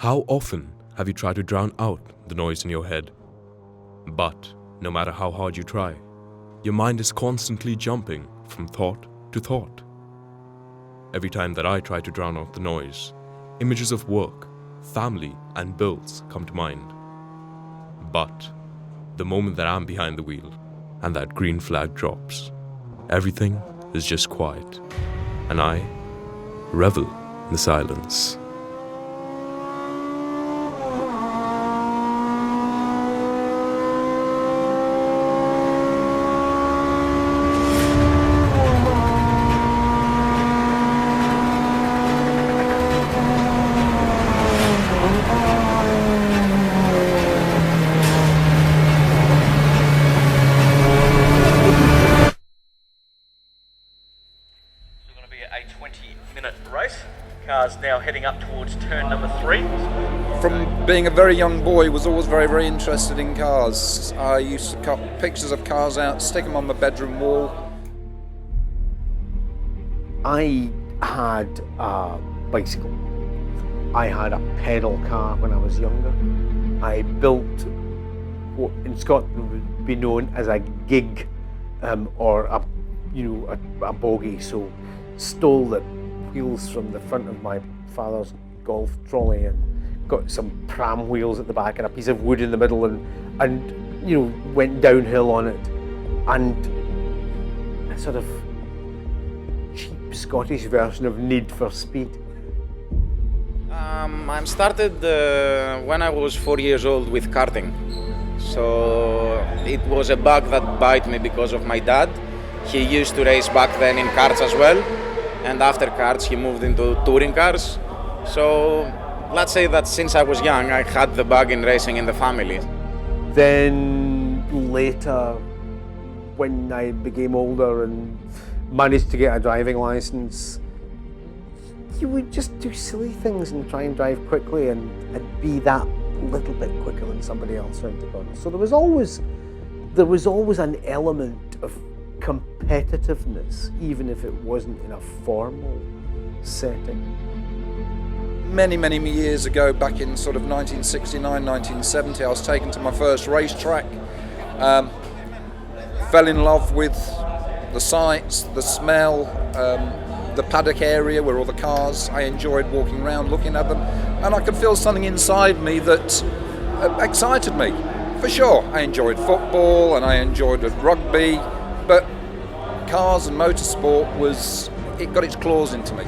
How often have you tried to drown out the noise in your head? But no matter how hard you try, your mind is constantly jumping from thought to thought. Every time that I try to drown out the noise, images of work, family, and bills come to mind. But the moment that I'm behind the wheel and that green flag drops, everything is just quiet, and I revel in the silence. Now heading up towards turn number 3. From being a very young boy, was always very, very interested in cars. I used to cut pictures of cars out, stick them on my bedroom wall. I had a bicycle. I had a pedal car when I was younger. I built what in Scotland would be known as a gig, or a bogie. So stole the wheels from the front of my father's golf trolley and got some pram wheels at the back and a piece of wood in the middle and went downhill on it, and a sort of cheap Scottish version of Need for Speed. I started when I was 4 years old with karting. So it was a bug that bite me because of my dad. He used to race back then in karts as well. And after karts, he moved into touring cars. So let's say that since I was young, I had the bug in racing in the family. Then later, when I became older and managed to get a driving license, you would just do silly things and try and drive quickly and be that little bit quicker than somebody else around the corner. So there was always an element of competitiveness, even if it wasn't in a formal setting. Many, many years ago, back in sort of 1969, 1970, I was taken to my first racetrack. Fell in love with the sights, the smell, the paddock area where all the cars. I enjoyed walking around, looking at them, and I could feel something inside me that excited me. For sure, I enjoyed football and I enjoyed rugby, but cars and motorsport it got its claws into me.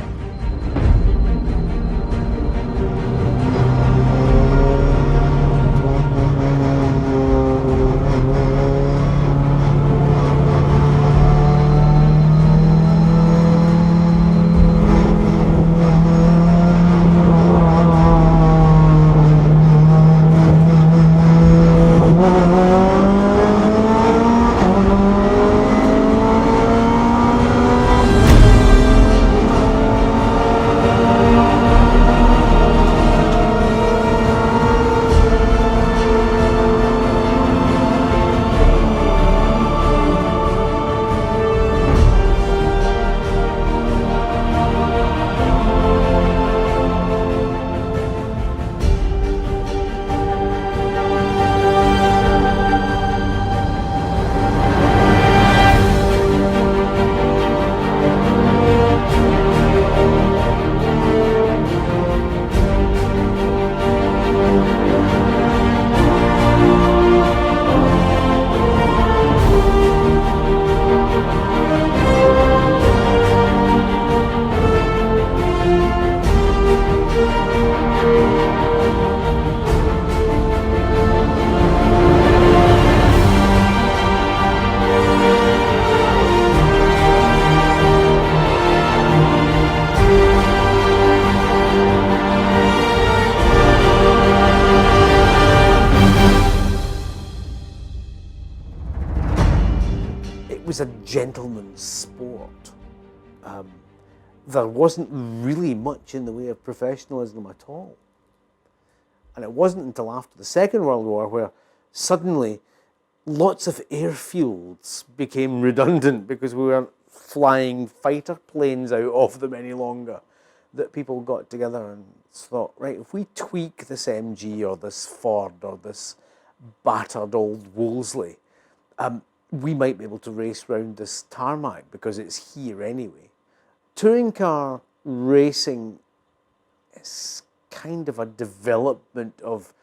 Was a gentleman's sport. There wasn't really much in the way of professionalism at all. And it wasn't until after the Second World War where suddenly lots of airfields became redundant because we weren't flying fighter planes out of them any longer. that people got together and thought, right, if we tweak this MG or this Ford or this battered old Wolseley, we might be able to race round this tarmac because it's here anyway. Touring car racing is kind of a development of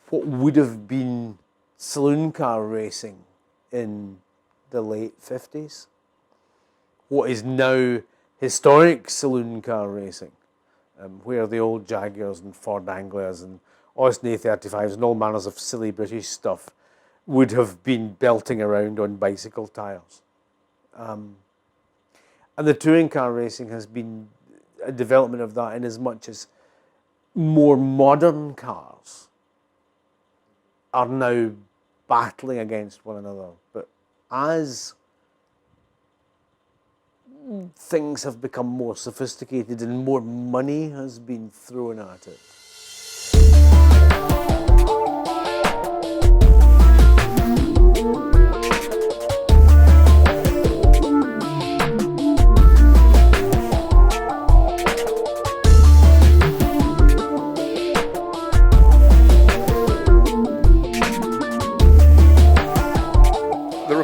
what would have been saloon car racing in the late 50s. What is now historic saloon car racing, where the old Jaguars and Ford Anglias and Asst A35s and all manners of silly British stuff would have been belting around on bicycle tyres. And the touring car racing has been a development of that in as much as more modern cars are now battling against one another. But as things have become more sophisticated and more money has been thrown at it,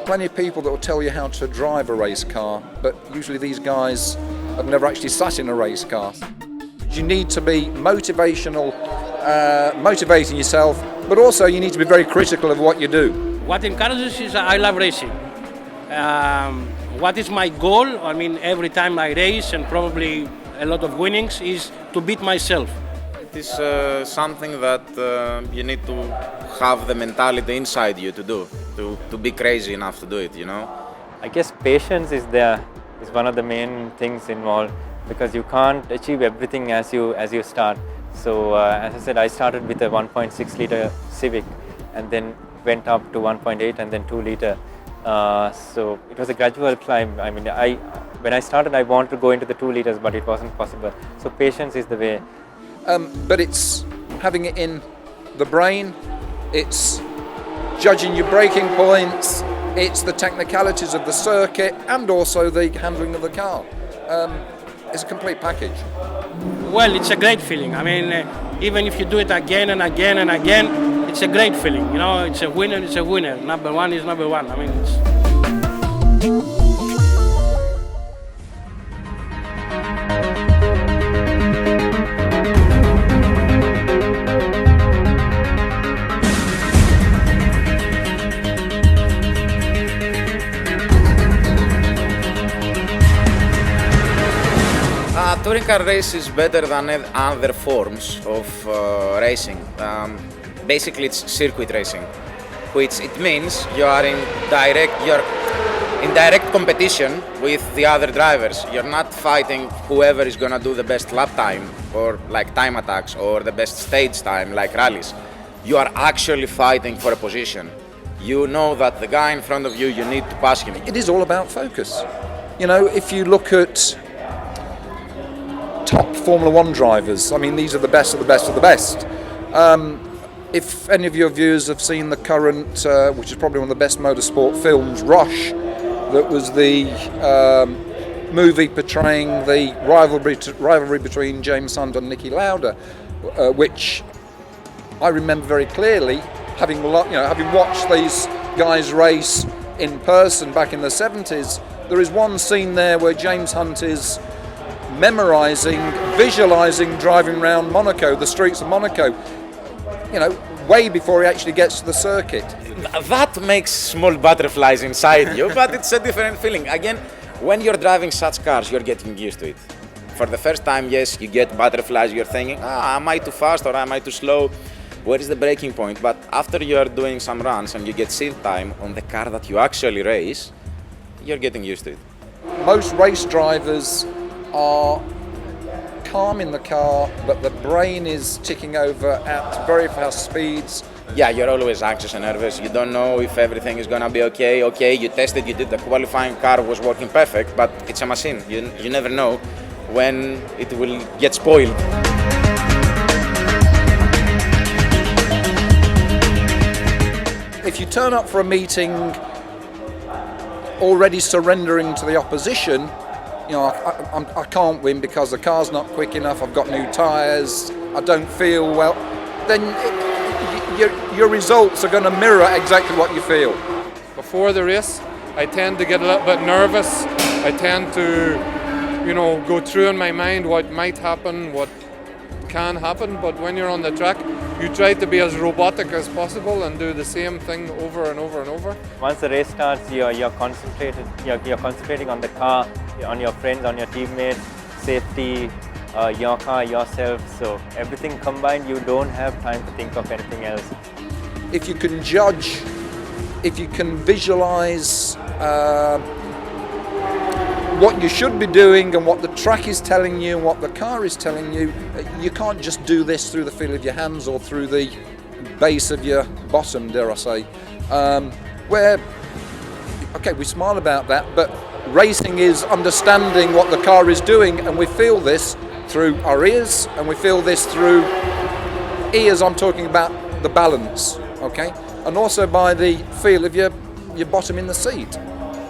plenty of people that will tell you how to drive a race car, but usually these guys have never actually sat in a race car. You need to be motivating yourself, but also you need to be very critical of what you do. What encourages is I love racing. What is my goal? I mean, every time I race, and probably a lot of winnings, is to beat myself. It is something that you need to have the mentality inside you to do, to be crazy enough to do it, you know. I guess patience is one of the main things involved, because you can't achieve everything as you start. So as I said, I started with a 1.6 litre Civic and then went up to 1.8 and then 2 litre. So it was a gradual climb. I mean, when I started, I wanted to go into the 2 litres, but it wasn't possible. So patience is the way. But it's having it in the brain, it's judging your braking points, it's the technicalities of the circuit, and also the handling of the car. It's a complete package. Well, it's a great feeling. I mean, even if you do it again and again and again, it's a great feeling. You know, it's a winner, it's a winner. Number one is number one. I mean, it's... Touring car race is better than other forms of racing. Basically, it's circuit racing, which it means you're in direct competition with the other drivers. You're not fighting whoever is gonna do the best lap time or like time attacks or the best stage time like rallies. You are actually fighting for a position. You know that the guy in front of you, you need to pass him. It is all about focus. You know, if you look at top Formula One drivers, I mean, these are the best of the best of the best. If any of your viewers have seen the current, which is probably one of the best motorsport films, Rush, that was the movie portraying the rivalry between James Hunt and Niki Lauda, which I remember very clearly, having watched these guys race in person back in the 70s. There is one scene there where James Hunt is visualising driving around Monaco, the streets of Monaco, you know, way before he actually gets to the circuit. That makes small butterflies inside you, but it's a different feeling. Again, when you're driving such cars, you're getting used to it. For the first time, yes, you get butterflies, you're thinking, am I too fast or am I too slow? Where is the braking point? But after you're doing some runs and you get seat time on the car that you actually race, you're getting used to it. Most race drivers are calm in the car, but the brain is ticking over at very fast speeds. Yeah, you're always anxious and nervous. You don't know if everything is gonna be okay. Okay, you tested, you did the qualifying, car was working perfect, but it's a machine. You never know when it will get spoiled. If you turn up for a meeting already surrendering to the opposition, you know, I can't win because the car's not quick enough, I've got new tyres, I don't feel well, then your results are going to mirror exactly what you feel. Before the race, I tend to get a little bit nervous. I tend to, you know, go through in my mind what might happen, what can happen, but when you're on the track, you try to be as robotic as possible and do the same thing over and over and over. Once the race starts, you're concentrated. You're concentrating on the car, on your friends, on your teammates, safety, your car, yourself. So everything combined, you don't have time to think of anything else. If you can judge, if you can visualize what you should be doing and what the track is telling you and what the car is telling you, you can't just do this through the feel of your hands or through the base of your bottom, dare I say. Okay, we smile about that, but racing is understanding what the car is doing, and we feel this through our ears, and we feel this through ears, I'm talking about the balance, okay? And also by the feel of your bottom in the seat,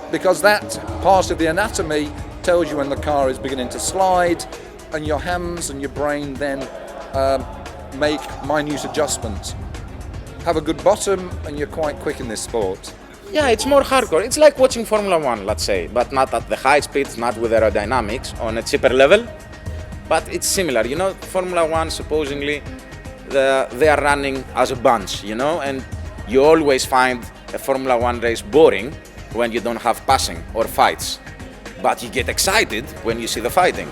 because that part of the anatomy tells you when the car is beginning to slide, and your hands and your brain then make minute adjustments. Have a good bottom and you're quite quick in this sport. Yeah, it's more hardcore. It's like watching Formula 1, let's say, but not at the high speeds, not with aerodynamics, on a cheaper level. But it's similar, you know, Formula 1 supposedly they are running as a bunch, you know, and you always find a Formula 1 race boring when you don't have passing or fights. But you get excited when you see the fighting.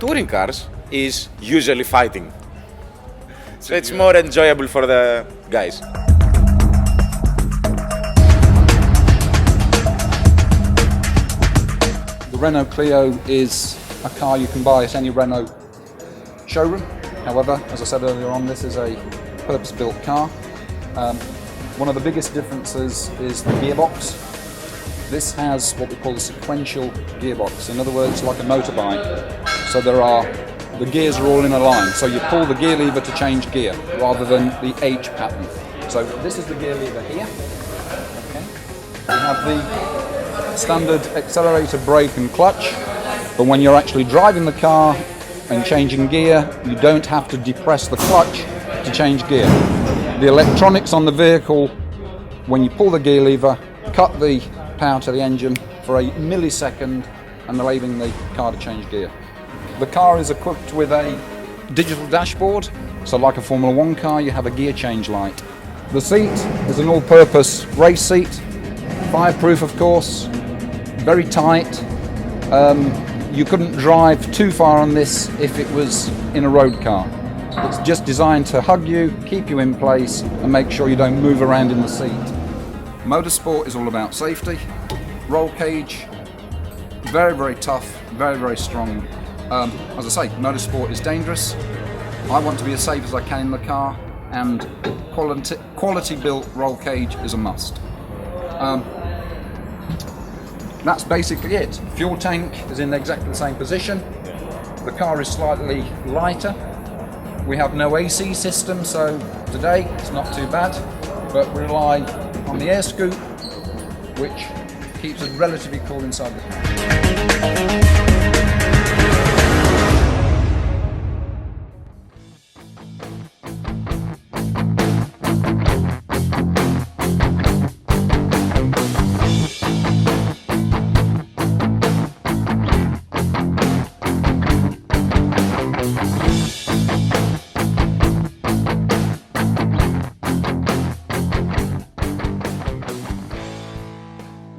Touring cars is usually fighting. So it's more enjoyable for the guys. The Renault Clio is a car you can buy at any Renault showroom. However, as I said earlier on, this is a purpose-built car. One of the biggest differences is the gearbox. This has what we call a sequential gearbox. In other words, like a motorbike. So the gears are all in a line. So you pull the gear lever to change gear rather than the H pattern. So this is the gear lever here. Okay. We have the standard accelerator, brake and clutch. But when you're actually driving the car and changing gear, you don't have to depress the clutch to change gear. The electronics on the vehicle, when you pull the gear lever, cut the power to the engine for a millisecond, enabling the car to change gear. The car is equipped with a digital dashboard, so like a Formula 1 car, you have a gear change light. The seat is an all-purpose race seat, fireproof of course, very tight. You couldn't drive too far on this if it was in a road car. It's just designed to hug you, keep you in place, and make sure you don't move around in the seat. Motorsport is all about safety. Roll cage, very, very tough, very, very strong. As I say, motorsport is dangerous. I want to be as safe as I can in the car, and quality built roll cage is a must. That's basically it. Fuel tank is in exactly the same position. The car is slightly lighter. We have no AC system, so today it's not too bad, but we rely on the air scoop, which keeps us relatively cool inside the car.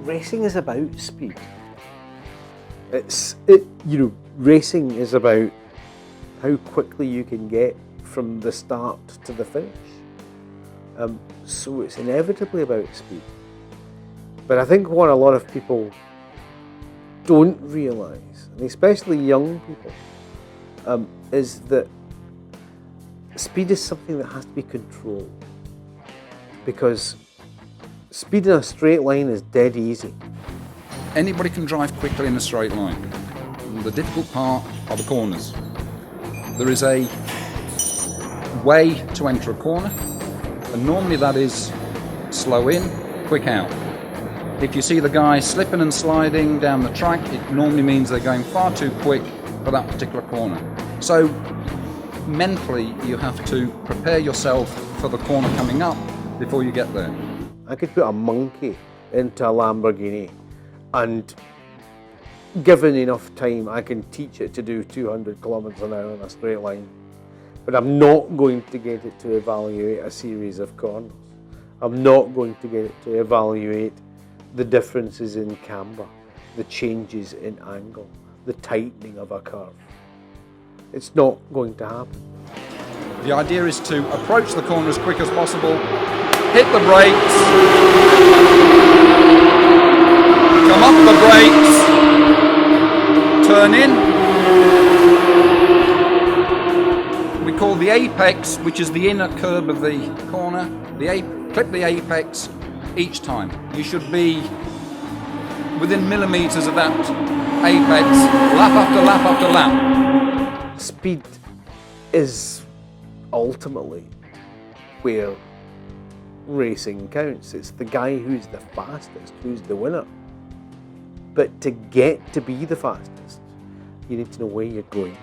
Racing is about speed. Racing is about how quickly you can get from the start to the finish. So it's inevitably about speed. But I think what a lot of people don't realise, and especially young people, is that speed is something that has to be controlled. Because speed in a straight line is dead easy. Anybody can drive quickly in a straight line. The difficult part are the corners. There is a way to enter a corner, and normally that is slow in, quick out. If you see the guy slipping and sliding down the track, it normally means they're going far too quick for that particular corner. So mentally, you have to prepare yourself for the corner coming up before you get there. I could put a monkey into a Lamborghini, and given enough time, I can teach it to do 200 kilometers an hour in a straight line. But I'm not going to get it to evaluate a series of corners. I'm not going to get it to evaluate the differences in camber, the changes in angle, the tightening of a curve. It's not going to happen. The idea is to approach the corner as quick as possible, hit the brakes, come up the brakes, turn in. We call the apex, which is the inner curb of the corner, clip the apex each time. You should be within millimetres of that apex, lap after lap after lap. Speed is ultimately where racing counts. It's the guy who's the fastest who's the winner. But to get to be the fastest, you need to know where you're going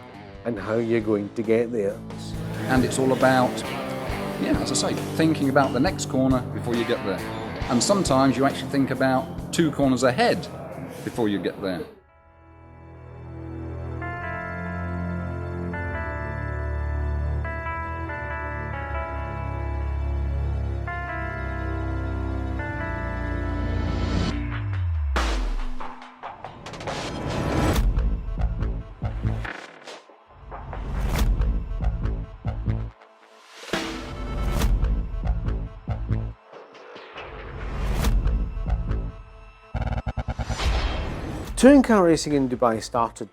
and how you're going to get there. And it's all about, as I say, thinking about the next corner before you get there. And sometimes you actually think about 2 corners ahead before you get there. Touring car racing in Dubai started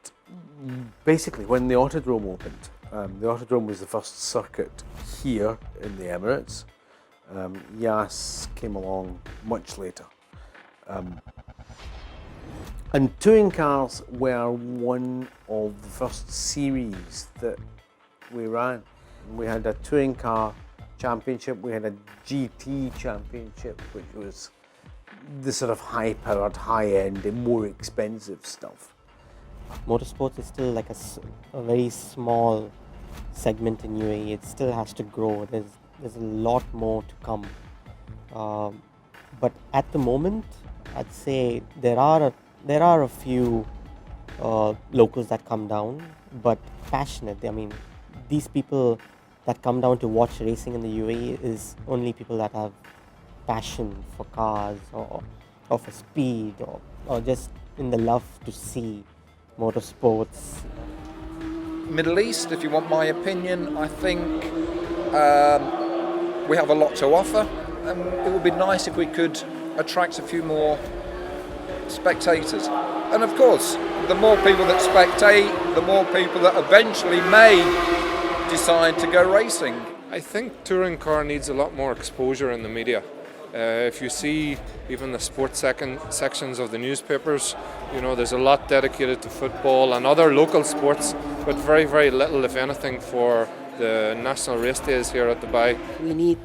basically when the Autodrome opened. The Autodrome was the first circuit here in the Emirates. Yas came along much later. And touring cars were one of the first series that we ran. We had a touring car championship, we had a GT championship, which was the sort of high-powered, high-end and more expensive stuff. Motorsport is still like a very small segment in UAE. It still has to grow. There's a lot more to come. But at the moment, I'd say there are a few locals that come down, but passionate. I mean, these people that come down to watch racing in the UAE is only people that have passion for cars or for speed or just in the love to see motorsports. Middle East, if you want my opinion, I think we have a lot to offer, and it would be nice if we could attract a few more spectators. And of course, the more people that spectate, the more people that eventually may decide to go racing. I think touring car needs a lot more exposure in the media. If you see even the sports sections of the newspapers, there's a lot dedicated to football and other local sports, but very, very little, if anything, for the national race days here at Dubai. We need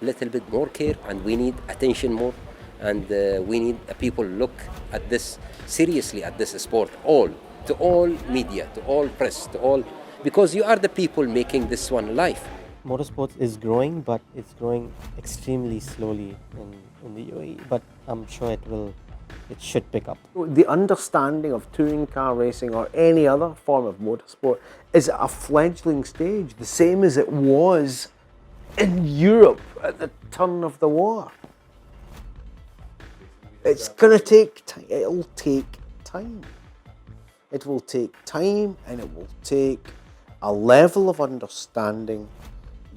a little bit more care, and we need attention more, and we need people look at this seriously, at this sport, to all media, to all press, to all, because you are the people making this one live. Motorsport is growing, but it's growing extremely slowly in the UAE. But I'm sure it should pick up. The understanding of touring car racing or any other form of motorsport is at a fledgling stage, the same as it was in Europe at the turn of the war. It's going to take time. It'll take time. It will take time, and it will take a level of understanding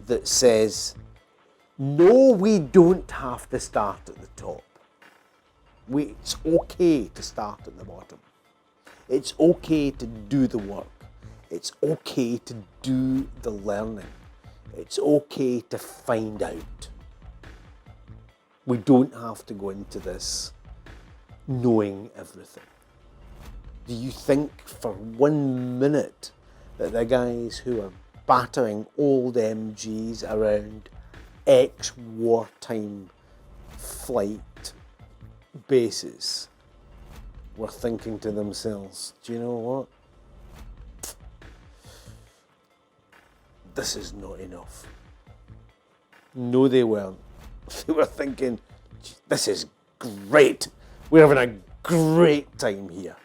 that says, no, we don't have to start at the top. It's okay to start at the bottom. It's okay to do the work. It's okay to do the learning. It's okay to find out. We don't have to go into this knowing everything. Do you think for 1 minute that the guys who are battering old MGs around ex-wartime flight basis were thinking to themselves, do you know what? This is not enough. No, they weren't. They were thinking, this is great. We're having a great time here.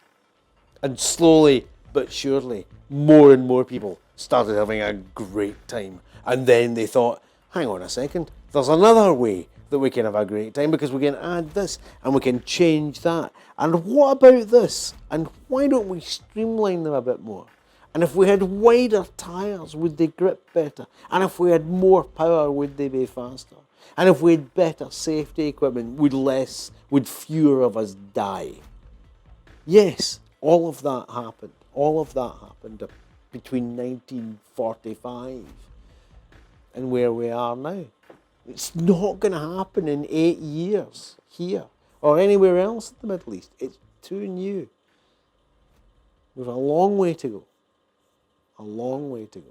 And slowly but surely, more and more people started having a great time. And then they thought, hang on a second, there's another way that we can have a great time, because we can add this and we can change that. And what about this? And why don't we streamline them a bit more? And if we had wider tyres, would they grip better? And if we had more power, would they be faster? And if we had better safety equipment, would fewer of us die? Yes, all of that happened. All of that happened between 1945 and where we are now. It's not going to happen in 8 years here or anywhere else in the Middle East. It's too new. We have a long way to go. A long way to go.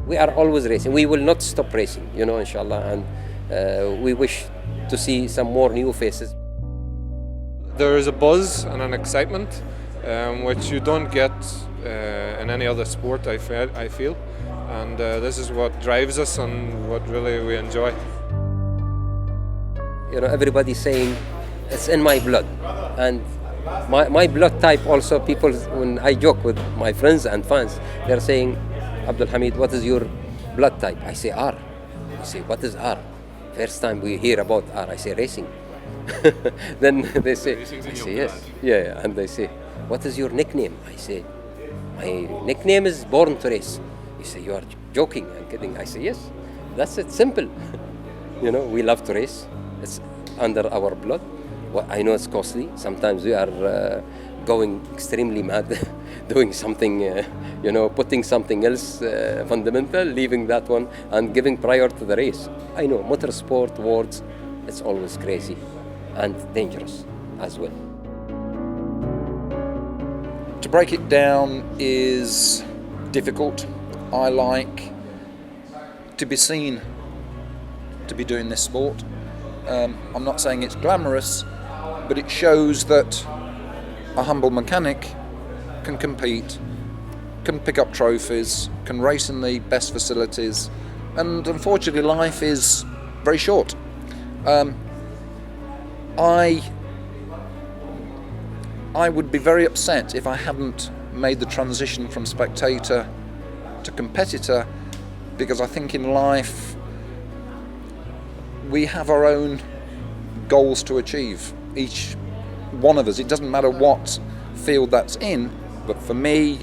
We are always racing. We will not stop racing, you know, inshallah, and we wish to see some more new faces. There is a buzz and an excitement which you don't get in any other sport, I feel. And this is what drives us and what really we enjoy. You know, everybody's saying it's in my blood. And my blood type also, people, when I joke with my friends and fans, they're saying, Abdul Hamid, what is your blood type? I say R. I say, what is R? First time we hear about R, I say racing. Then they say, I say yes. Yeah, and they say, what is your nickname? I say, my nickname is Born to Race. You say, you are joking and kidding. I say, yes, that's it, simple. You know, we love to race. It's under our blood. Well, I know it's costly. Sometimes we are going extremely mad, doing something, you know, putting something else fundamental, leaving that one and giving prior to the race. I know, motorsport words, it's always crazy and dangerous as well. To break it down is difficult. I like to be seen to be doing this sport. I'm not saying it's glamorous, but it shows that a humble mechanic can compete, can pick up trophies, can race in the best facilities, and unfortunately life is very short. I would be very upset if I hadn't made the transition from spectator to competitor, because I think in life we have our own goals to achieve, each one of us. It doesn't matter what field that's in, but for me,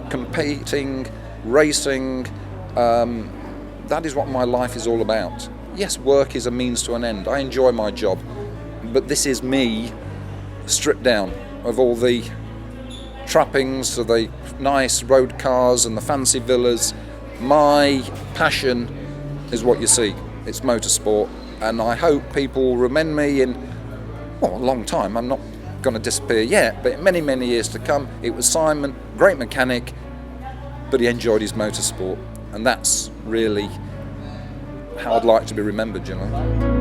competing, racing, that is what my life is all about. Yes, work is a means to an end. I enjoy my job, but this is me stripped down of all the trappings, of the nice road cars and the fancy villas. My passion is what you see. It's motorsport, and I hope people will remember me in a long time. I'm not going to disappear yet, but in many, many years to come. It was Simon, great mechanic, but he enjoyed his motorsport, and that's really how I'd like to be remembered, you know.